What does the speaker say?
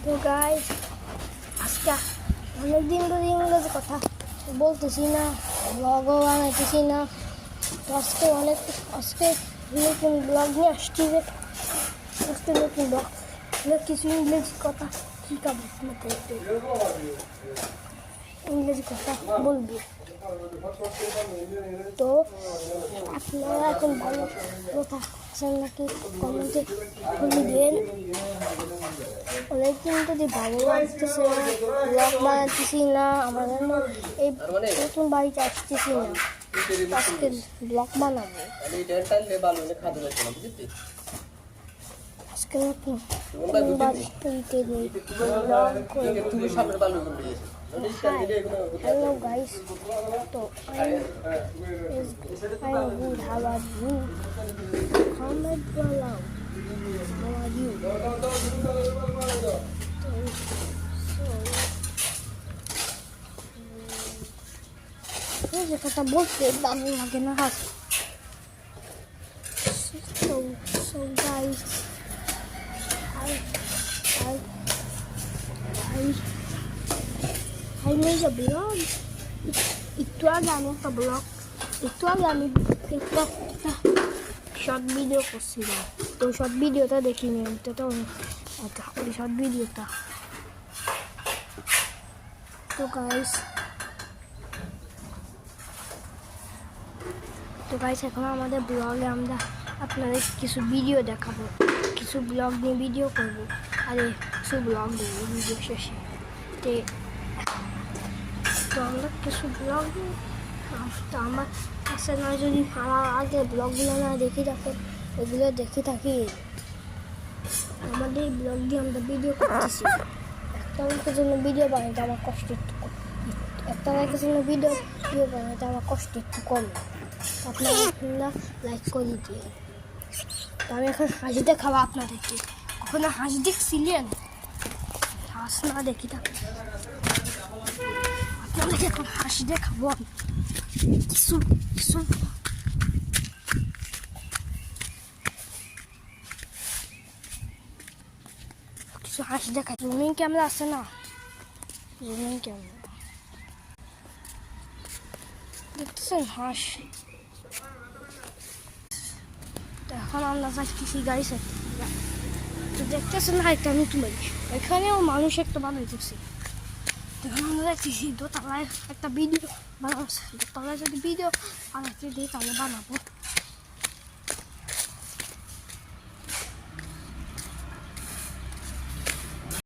তো গাইস আজকে অনেকদিন ধরে ইংরেজি কথা বলতেছি না, ব্লগও বানাইতেছি না। তো আজকে নতুন ব্লগ নিয়ে আসছি, যে আজকে নতুন ব্লগ কিছু ইংরেজি কথা শিখাবো, ইংরেজি কথা বলবো। তো আপনারা এখন ভালো কথা আছেন নাকি কমেন্টে বলে দেন। অনেকদিন যদি ভালো লাগতেছে, ব্লগ বানাতেছি না, আমাদের এই নতুন বাড়িতে আসতেছি না, আজকে ব্লগ বানাবো। আজকে নতুন বাড়িতে ব্লগ করবো। Hello guys, so I'm good. How are you? Comment below. How are you? Here's a book that I'm not gonna have. So guys, I made a blog. Itu aja nih ke blog. Itu aja nih kita short video করছিলাম। তো short videoটা দেখিনি, তো আচ্ছা ওই short videoটা। তো guys এখন আমাদের ব্লগে আমরা আপনাদের কিছু ভিডিও দেখাবো, কিছু ব্লগ নিয়ে ভিডিও করবো, আরে কিছু ব্লগ দেবো ভিডিও শেষে। তো আমরা কিছু ব্লগ তো আমার কাছে না, যদি আমার আগে ব্লগগুলো না দেখে থাকেন, ওগুলো দেখে থাকি। আমাদের এই ব্লগ দিয়ে আমরা ভিডিও করতেছি। একটা লাইকের জন্য ভিডিও বানাইতে আমার কষ্ট একটু কম, একটা লাইকের জন্য ভিডিও বানাইতে আমার কষ্ট একটু কম। আপনারা লাইক করে দিয়ে, তো আমি এখন হাসি দেখাবো আপনাদেরকে। কখনো হাসি দেখছিলেন? হাস না দেখি থাকি, আপনাদেরকে এখন হাসি দেখাবো। কিছু হাসি দেখা। জুমিং ক্যামেরা আছে না, জুমিং ক্যামেরা দেখতেছেন হাঁস। তো এখন আমরা যাচ্ছি গাইছে, তো দেখতেছেন না একটা নতুন বাড়ি, এখানেও মানুষ একটা বানাইতেছে। তখন আমরা যাচ্ছি দোতলায় একটা ভিডিও বানাচ্ছে, দোতলায় যদি ভিডিও বানাতে দিই তাহলে বানাবো।